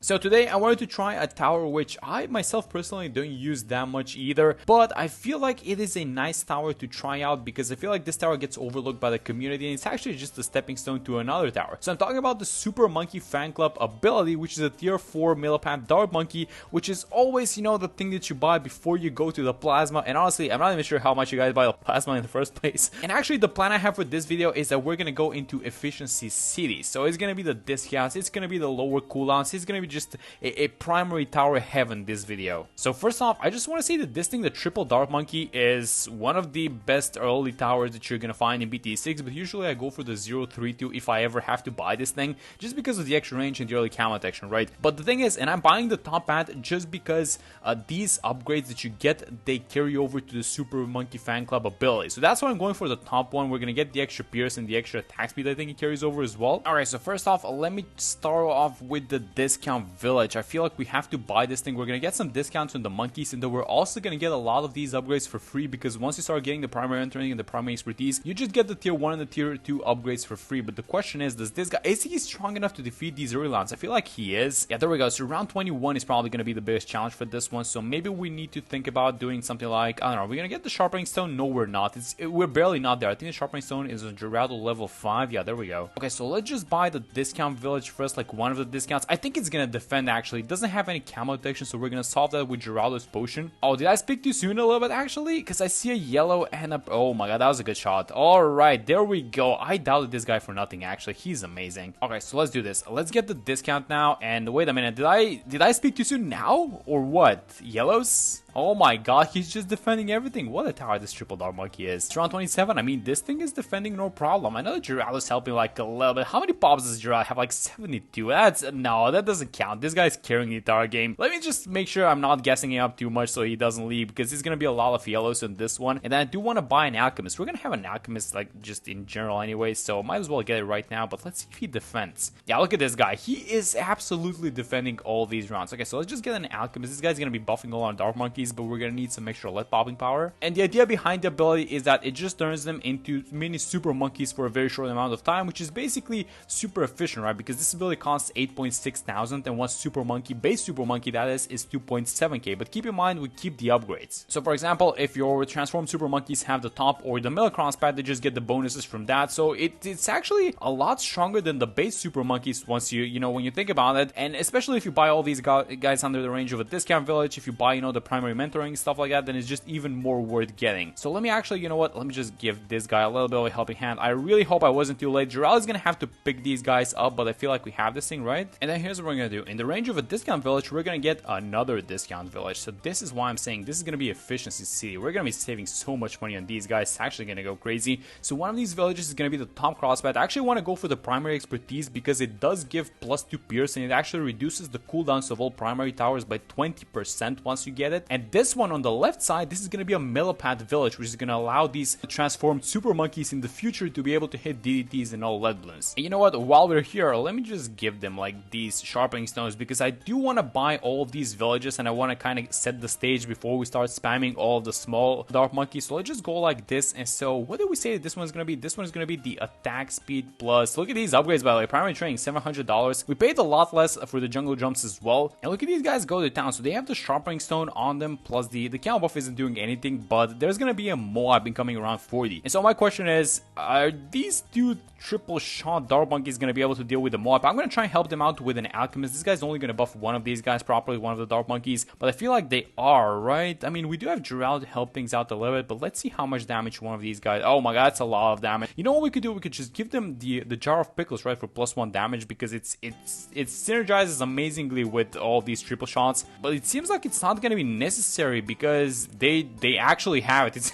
So today I wanted to try a tower which I myself personally don't use that much either, but I feel like it is a nice tower to try out because I feel like this tower gets overlooked by the community and it's actually just a stepping stone to another tower. So I'm talking about the Super Monkey Fan Club ability, which is a tier 4 millipede dart monkey, which is always, you know, the thing that you buy before you go to the plasma. And honestly, I'm not even sure how much you guys buy the plasma in the first place. And actually the plan I have for this video is that we're gonna go into efficiency city. So it's gonna be the discounts, it's gonna be the lower cooldowns, it's gonna be just a primary tower heaven this video. So first off, I just want to say that this thing, the triple dart monkey, is one of the best early towers that you're gonna find in BT6, but usually I go for the 032 if I ever have to buy this thing, just because of the extra range and the early camo detection, right? But the thing is, and I'm buying the top path just because these upgrades that you get, they carry over to the Super Monkey Fan Club ability. So that's why I'm going for the top one. We're gonna get the extra pierce and the extra attack speed I think it carries over as well. Alright, so first off, let me start off with the discount village. I feel like we have to buy this thing. We're gonna get some discounts on the monkeys, and then we're also gonna get a lot of these upgrades for free, because once you start getting the primary entering and the primary expertise, you just get the tier 1 and the tier 2 upgrades for free. But the question is, does this guy, is he strong enough to defeat these early rounds? I feel like he is. Yeah, there we go. So round 21 is probably gonna be the biggest challenge for this one, so maybe we need to think about doing something like, I don't know, we're gonna get the sharpening stone. No, we're not. We're barely not there. I think the sharpening stone is a Geraldo level 5. Yeah, there we go. Okay, so let's just buy the discount village first, like one of the discounts. I think it's gonna defend actually. It doesn't have any camo detection, so we're gonna solve that with Geraldo's potion. Oh, did I speak too soon a little bit actually? Because I see a yellow and a, oh my god, that was a good shot. Alright, there we go. I doubted this guy for nothing actually. He's amazing. Okay, so let's do this. Let's get the discount now. And wait a minute, did I speak too soon now? Or what? Yellows? Oh my god, he's just defending everything. What a tower this triple dart monkey is. It's round 27. I mean, this thing is defending no problem. I know that Geraldo's helping like a little bit. How many pops does Geraldo have? Like 72. No, that doesn't count. This guy's carrying the entire game. Let me just make sure I'm not guessing him up too much so he doesn't leave, because there's gonna be a lot of yellows in this one. And then I do want to buy an alchemist. We're gonna have an alchemist like just in general anyway, so might as well get it right now. But let's see if he defends. Yeah, look at this guy. He is absolutely defending all these rounds. Okay, so let's just get an alchemist. This guy's gonna be buffing all our dart monkeys, but we're gonna need some extra lead popping power. And the idea behind the ability is that it just turns them into mini super monkeys for a very short amount of time, which is basically super efficient, right? Because this ability costs 8.6 thousand, and one super monkey, base super monkey that is 2.7k. But keep in mind, we keep the upgrades. So for example, if your transformed super monkeys have the top or the middle cross pad, they just get the bonuses from that. So it's actually a lot stronger than the base super monkeys once you know, when you think about it. And especially if you buy all these guys under the range of a discount village, if you buy, you know, the primary mentoring, stuff like that, then it's just even more worth getting. So let me actually, you know what, let me just give this guy a little bit of a helping hand. I really hope I wasn't too late. Geraldo's gonna have to pick these guys up, but I feel like we have this thing, right? And then here's what we're gonna do. In the range of a discount village, we're gonna get another discount village. So this is why I'm saying this is gonna be efficiency city. We're gonna be saving so much money on these guys. It's actually gonna go crazy. So one of these villages is gonna be the top crosspad. I actually want to go for the primary expertise because it does give +2 pierce, and it actually reduces the cooldowns of all primary towers by 20% once you get it. And this one on the left side, this is going to be a millipede village, which is going to allow these transformed super monkeys in the future to be able to hit DDTs and all lead balloons. And you know what, while we're here, let me just give them like these sharpening stones, because I do want to buy all of these villages and I want to kind of set the stage before we start spamming all of the small dart monkeys. So let's just go like this. And so what did we say this one's going to be? This one's going to be the attack speed plus, look at these upgrades by the way, primary training $700. We paid a lot less for the jungle jumps as well. And look at these guys go to town. So they have the sharpening stone on them, plus the camo buff isn't doing anything, but there's gonna be a Moab incoming around 40. And so my question is, are these two triple shot dart monkeys gonna be able to deal with the Moab? I'm gonna try and help them out with an alchemist. This guy's only gonna buff one of these guys properly, one of the dart monkeys, but I feel like they are, right? I mean, we do have Geraldo to help things out a little bit, but let's see how much damage one of these guys. Oh my god, that's a lot of damage. You know what we could do? We could just give them the jar of pickles, right, for +1 damage, because it synergizes amazingly with all these triple shots. But it seems like it's not gonna be necessary because they actually have it.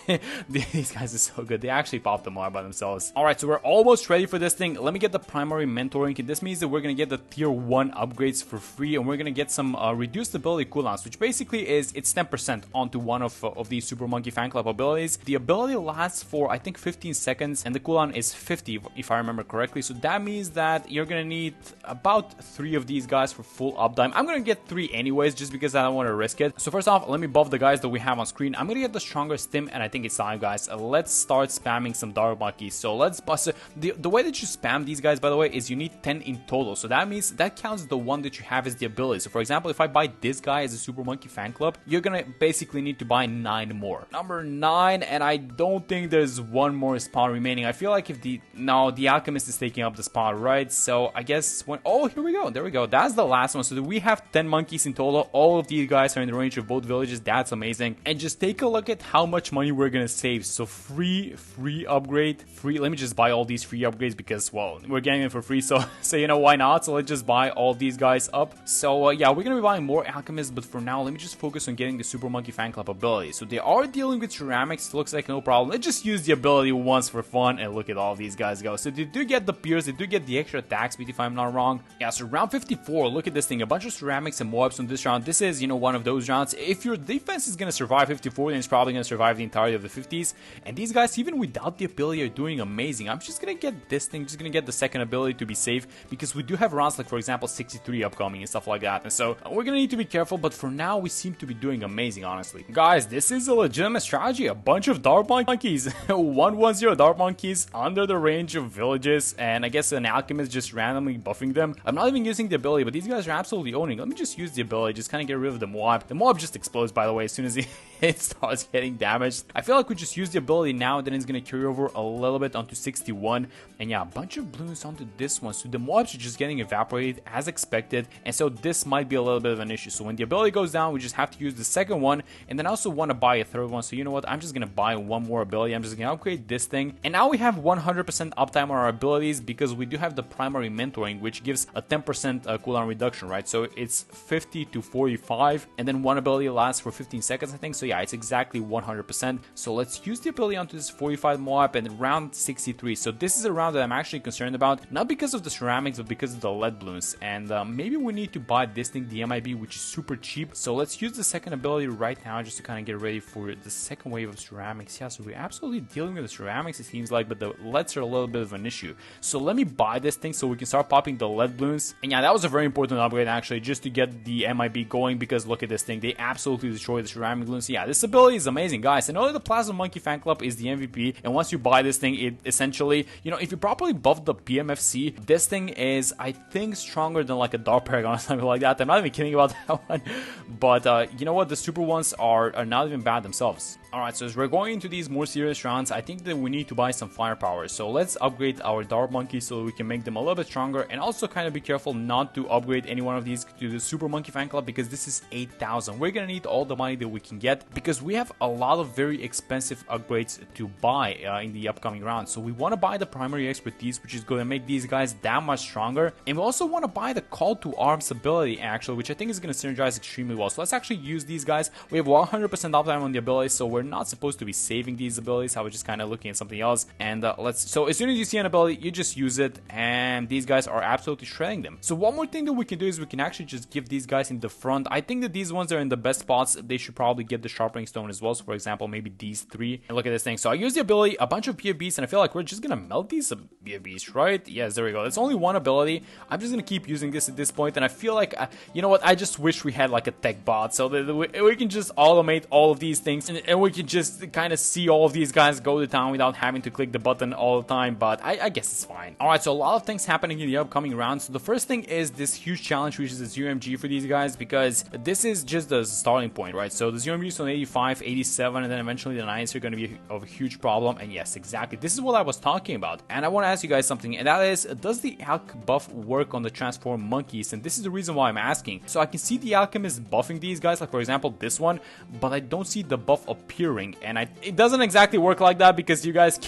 These guys are so good. They actually popped them all by themselves. Alright, so we're almost ready for this thing. Let me get the primary mentoring kit. This means that we're gonna get the tier 1 upgrades for free, and we're gonna get some reduced ability cooldowns, which basically is it's 10% onto one of these Super Monkey Fan Club abilities. The ability lasts for I think 15 seconds, and the cooldown is 50 if I remember correctly. So that means that you're gonna need about 3 of these guys for full uptime. I'm gonna get 3 anyways, just because I don't want to risk it. So first off, let me buff the guys that we have on screen. I'm gonna get the strongest stim, and I think it's time, guys. Let's start spamming some dart monkeys. So let's bust it. The way that you spam these guys, by the way, is you need 10 in total. So that means that counts the one that you have is the ability. So for example, if I buy this guy as a Super Monkey Fan Club, you're gonna basically need to buy 9 more. Number 9, and I don't think there's one more spot remaining. I feel like if the Alchemist is taking up the spot, right? So I guess when, oh, here we go, there we go. That's the last one. So we have 10 monkeys in total. All of these guys are in the range of both villages. That's amazing. And just take a look at how much money we're gonna save. So free upgrade, free. Let me just buy all these free upgrades because, well, we're getting it for free. So you know, why not? So let's just buy all these guys up. So yeah, we're gonna be buying more alchemists, but for now, let me just focus on getting the Super Monkey Fan Club ability. So they are dealing with ceramics. Looks like no problem. Let's just use the ability once for fun, and look at all these guys go. So they do get the pierce, they do get the extra attack speed if I'm not wrong. Yeah, so round 54, look at this thing, a bunch of ceramics and mobs on this round. This is, you know, one of those rounds. If your defense is gonna survive 54, then it's probably gonna survive the entirety of the 50s. And these guys, even without the ability, are doing amazing. I'm just gonna get this thing, just gonna get the second ability to be safe, because we do have rounds like, for example, 63 upcoming and stuff like that. And so we're gonna need to be careful, but for now, we seem to be doing amazing, honestly. Guys, this is a legitimate strategy. A bunch of Dart Monkeys, 110 Dart Monkeys under the range of villages, and I guess an Alchemist just randomly buffing them. I'm not even using the ability, but these guys are absolutely owning. Let me just use the ability, just kind of get rid of the mob. The mob just explodes, by the way, as soon as it starts getting damaged. I feel like we just use the ability now, then it's gonna carry over a little bit onto 61. And yeah, a bunch of balloons onto this one. So the mobs are just getting evaporated as expected, and so this might be a little bit of an issue. So when the ability goes down, we just have to use the second one, and then I also want to buy a third one. So you know what, I'm just gonna buy one more ability. I'm just gonna upgrade this thing, and now we have 100% uptime on our abilities, because we do have the primary mentoring, which gives a 10% cooldown reduction, right? So it's 50 to 45, and then one ability lasts for 15 seconds, I think. So yeah, it's exactly 100%. So let's use the ability onto this 45 mob, and round 63. So this is a round that I'm actually concerned about, not because of the ceramics, but because of the lead balloons. And maybe we need to buy this thing, the MIB, which is super cheap. So let's use the second ability right now, just to kind of get ready for the second wave of ceramics. Yeah, so we're absolutely dealing with the ceramics, it seems like, but the leads are a little bit of an issue. So let me buy this thing so we can start popping the lead balloons. And yeah, that was a very important upgrade, actually, just to get the MIB going, because look at this thing, they absolutely destroy the ceramic balloons. Yeah, this ability is amazing, guys. I know that the Plasma Monkey Fan Club is the MVP, and once you buy this thing, it essentially, you know, if you properly buff the PMFC, this thing is, I think, stronger than like a Dark Paragon or something like that. I'm not even kidding about that one. But you know what, the super ones are not even bad themselves. Alright, so as we're going into these more serious rounds, I think that we need to buy some firepower. So let's upgrade our Dart Monkeys so we can make them a little bit stronger, and also kind of be careful not to upgrade any one of these to the Super Monkey Fan Club, because this is 8,000. We're gonna need all the money that we can get, because we have a lot of very expensive upgrades to buy in the upcoming rounds. So we want to buy the primary expertise, which is going to make these guys that much stronger, and we also want to buy the Call to Arms ability, actually, which I think is going to synergize extremely well. So let's actually use these guys. We have 100% uptime on the ability, so we're not supposed to be saving these abilities. I was just kind of looking at something else, and so as soon as you see an ability, you just use it, and these guys are absolutely shredding them. So one more thing that we can do is we can actually just give these guys in the front. I think that these ones are in the best spots. They should probably get the sharpening stone as well. So for example, maybe these three, and look at this thing. So I use the ability, a bunch of BFBs, and I feel like we're just gonna melt these BFBs, right? Yes, there we go. That's only one ability. I'm just gonna keep using this at this point, and I feel like, you know what, I just wish we had like a tech bot, so that we can just automate all of these things, and we can just kind of see all of these guys go to town without having to click the button all the time, but I guess it's fine. Alright, so a lot of things happening in the upcoming rounds. So the first thing is this huge challenge, which is the UMG for these guys, because this is just the starting point, right? So the UMG is on 85, 87, and then eventually the 90s are going to be of a huge problem. And yes, exactly, this is what I was talking about. And I want to ask you guys something, and that is, does the Alch buff work on the transform monkeys? And this is the reason why I'm asking. So I can see the Alchemist buffing these guys, like for example this one, but I don't see the buff appearing, and it doesn't exactly work like that, because you guys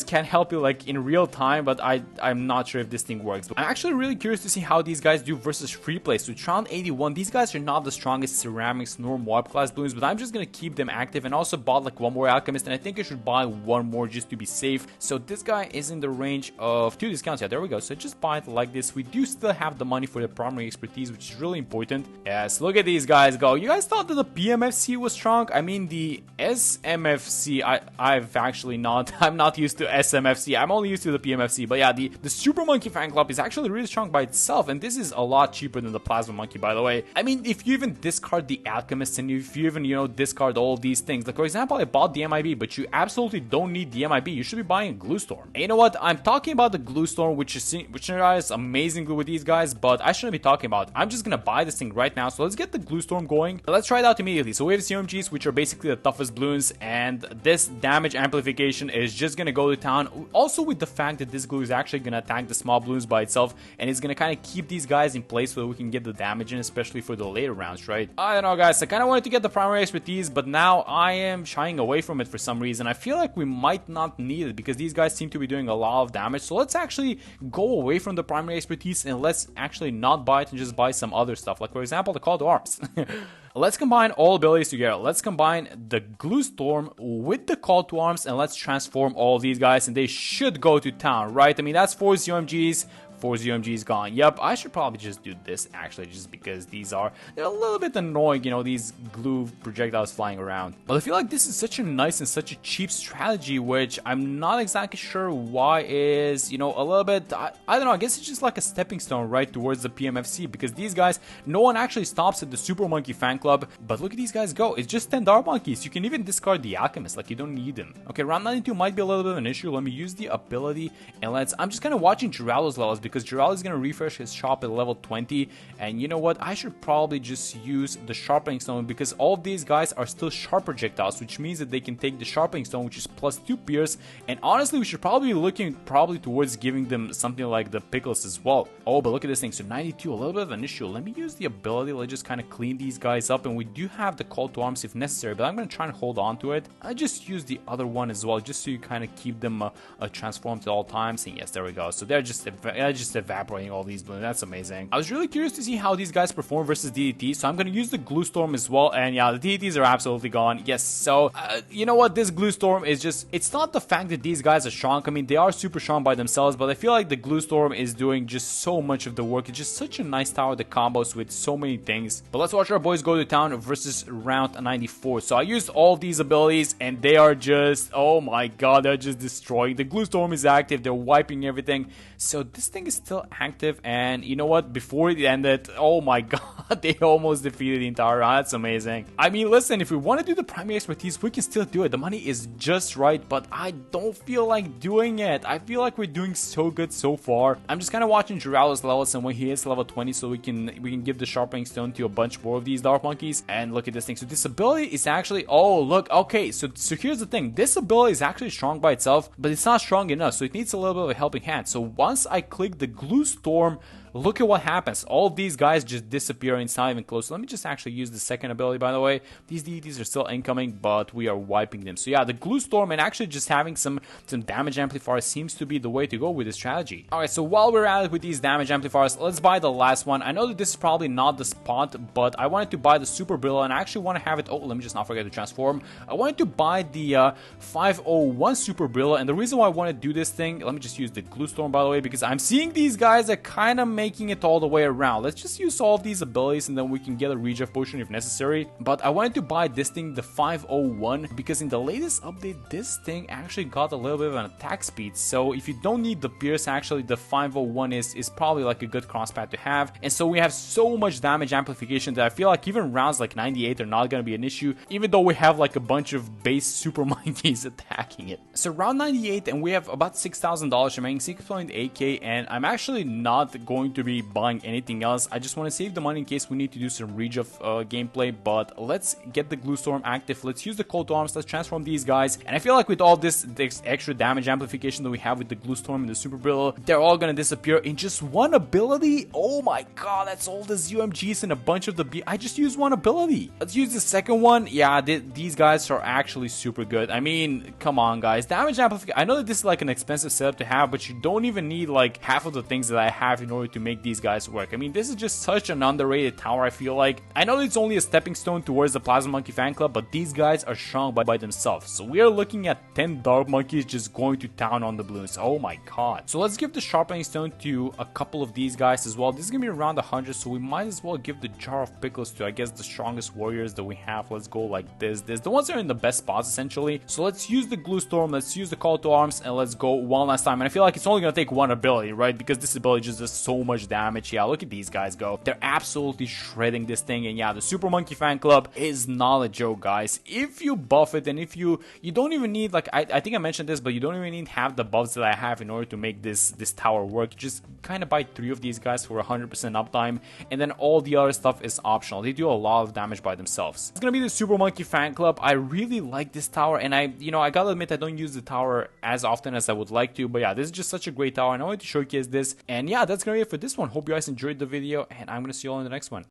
can't help it like in real time, but I'm not sure if this thing works. But I'm actually really curious to see how these guys do versus free play. So round 81, these guys are not the strongest ceramics nor mob class balloons, but I'm just gonna keep them active, and also bought like one more Alchemist, and I think I should buy one more just to be safe. So this guy is in the range of 2 discounts. Yeah, there we go. So just buy it like this. We do still have the money for the primary expertise, which is really important. Yes, look at these guys go. You guys thought that the PMFC was strong? I mean, the SMFC, I'm not used to SMFC. I'm only used to the PMFC. But yeah, the Super Monkey Fan Club is actually really strong by itself, and this is a lot cheaper than the Plasma Monkey, by the way. I mean, if you even discard the Alchemist, and if you even, you know, discard all of these things, like for example, I bought the MIB, but you absolutely don't need the MIB. You should be buying a Glue Storm. And you know what? I'm talking about the Glue Storm, which is amazingly with these guys, but I shouldn't be talking about it. I'm just gonna buy this thing right now. So let's get the glue storm going. Let's try it out immediately. So we have CMGs, which are basically the toughest balloons, and this damage amplification is just gonna go to town. Also with the fact that this glue is actually gonna attack the small balloons by itself, and it's gonna kind of keep these guys in place so that we can get the damage in, especially for the later rounds, right? I don't know, guys. I kind of wanted to get the primary expertise, but now I am shying away from it for some reason. I feel like we might not need it because these guys seem to be doing a lot of damage. So let's actually go away from the primary expertise and let's actually not buy it and just buy some other stuff. Like, for example, the call to arms. Let's combine all abilities together. Let's combine the glue storm with the call to arms, and let's transform all of these guys, and they should go to town, right? I mean, that's 4 UMGs. 4 UMGs gone. Yep, I should probably just do this actually, just because they're a little bit annoying, you know, these glue projectiles flying around. But I feel like this is such a nice and such a cheap strategy, which I'm not exactly sure why is, you know, a little bit, I don't know, I guess it's just like a stepping stone right towards the PMFC, because these guys, no one actually stops at the Super Monkey fan club, but look at these guys go. It's just 10 Dark Monkeys. You can even discard the Alchemist, like you don't need them. Okay, round 92 might be a little bit of an issue. Let me use the ability, and I'm just kind of watching Geraldo's levels, because Geraldo is going to refresh his shop at level 20, and you know what, I should probably just use the sharpening stone, because all of these guys are still sharp projectiles, which means that they can take the sharpening stone, which is +2 pierce, and honestly we should probably be looking towards giving them something like the pickles as well. Oh, but look at this thing. So 92, a little bit of an issue. Let me use the ability. Let's just kind of clean these guys up, and we do have the call to arms if necessary, but I'm going to try and hold on to it. I just use the other one as well, just so you kind of keep them transformed at all times, and yes, there we go. So they're just evaporating all these balloons. That's amazing. I was really curious to see how these guys perform versus DDT, so I'm going to use the glue storm as well, and yeah, the DDTs are absolutely gone. Yes, so you know what, this glue storm is just, it's not the fact that these guys are strong. I mean, they are super strong by themselves, but I feel like the glue storm is doing just so much of the work. It's just such a nice tower that combos with so many things. But let's watch our boys go to town versus round 94. So I used all these abilities, and they are just, oh my god, they're just destroying. The glue storm is active, they're wiping everything, so this thing is still active. And you know what, before it ended, oh my god, they almost defeated the entire round. That's amazing. I mean, listen, if we want to do the primary expertise, we can still do it. The money is just right, but I don't feel like doing it. I feel like we're doing so good so far. I'm just kind of watching Geraldo's levels, and when he hits level 20, so we can give the sharpening stone to a bunch more of these Dark Monkeys. And look at this thing. So this ability is actually, oh look, okay, so here's the thing. This ability is actually strong by itself, but it's not strong enough, so it needs a little bit of a helping hand. So once I click the glue storm, look at what happens. All of these guys just disappear, and it's not even close. So let me just actually use the second ability, by the way. These DDTs are still incoming, but we are wiping them. So yeah, the glue storm and actually just having some damage amplifiers seems to be the way to go with this strategy. Alright, so while we're at it with these damage amplifiers, let's buy the last one. I know that this is probably not the spot, but I wanted to buy the Super Brillo, and I actually want to have it. Oh, let me just not forget to transform. I wanted to buy the 501 Super Brillo, and the reason why I want to do this thing, let me just use the glue storm, by the way, because I'm seeing these guys that kind of making it all the way around. Let's just use all of these abilities, and then we can get a regen potion if necessary. But I wanted to buy this thing, the 501, because in the latest update, this thing actually got a little bit of an attack speed. So if you don't need the pierce, actually the 501 is probably like a good crosspat to have. And so we have so much damage amplification that I feel like even rounds like 98 are not going to be an issue, even though we have like a bunch of base super monkeys attacking it. So round 98, and we have about $6,000 remaining, 6.8k, and I'm actually not going to be buying anything else. I just want to save the money in case we need to do some regen gameplay. But let's get the glue storm active. Let's use the call to arms. Let's transform these guys. And I feel like with all this extra damage amplification that we have with the glue storm and the Super Brillo, they're all gonna disappear in just one ability. Oh my god, that's all the UMGs and a bunch of the I just used one ability. Let's use the second one. Yeah, these guys are actually super good. I mean, come on guys, damage amplification. I know that this is like an expensive setup to have, but you don't even need like half of the things that I have in order to make these guys work. I mean, this is just such an underrated tower, I feel like. I know it's only a stepping stone towards the Plasma Monkey fan club, but these guys are strong by themselves. So we are looking at 10 Dark Monkeys just going to town on the balloons. Oh my god. So let's give the sharpening stone to a couple of these guys as well. This is gonna be around 100, so we might as well give the jar of pickles to, I guess, the strongest warriors that we have. Let's go like this. The ones that are in the best spots, essentially. So let's use the glue storm, let's use the call to arms, and let's go one last time. And I feel like it's only gonna take one ability, right? Because this ability just does so much much damage. Yeah, look at these guys go. They're absolutely shredding this thing. And yeah, the Super Monkey Fan Club is not a joke, guys. If you buff it, and if you don't even need, like, I think I mentioned this, but you don't even need half the buffs that I have in order to make this tower work. You just kind of buy 3 of these guys for 100% uptime, and then all the other stuff is optional. They do a lot of damage by themselves. It's gonna be the Super Monkey Fan Club. I really like this tower, and I gotta admit, I don't use the tower as often as I would like to, but yeah, this is just such a great tower, and I wanted to showcase this. And yeah, that's gonna be it for this one. Hope you guys enjoyed the video, and I'm gonna see you all in the next one.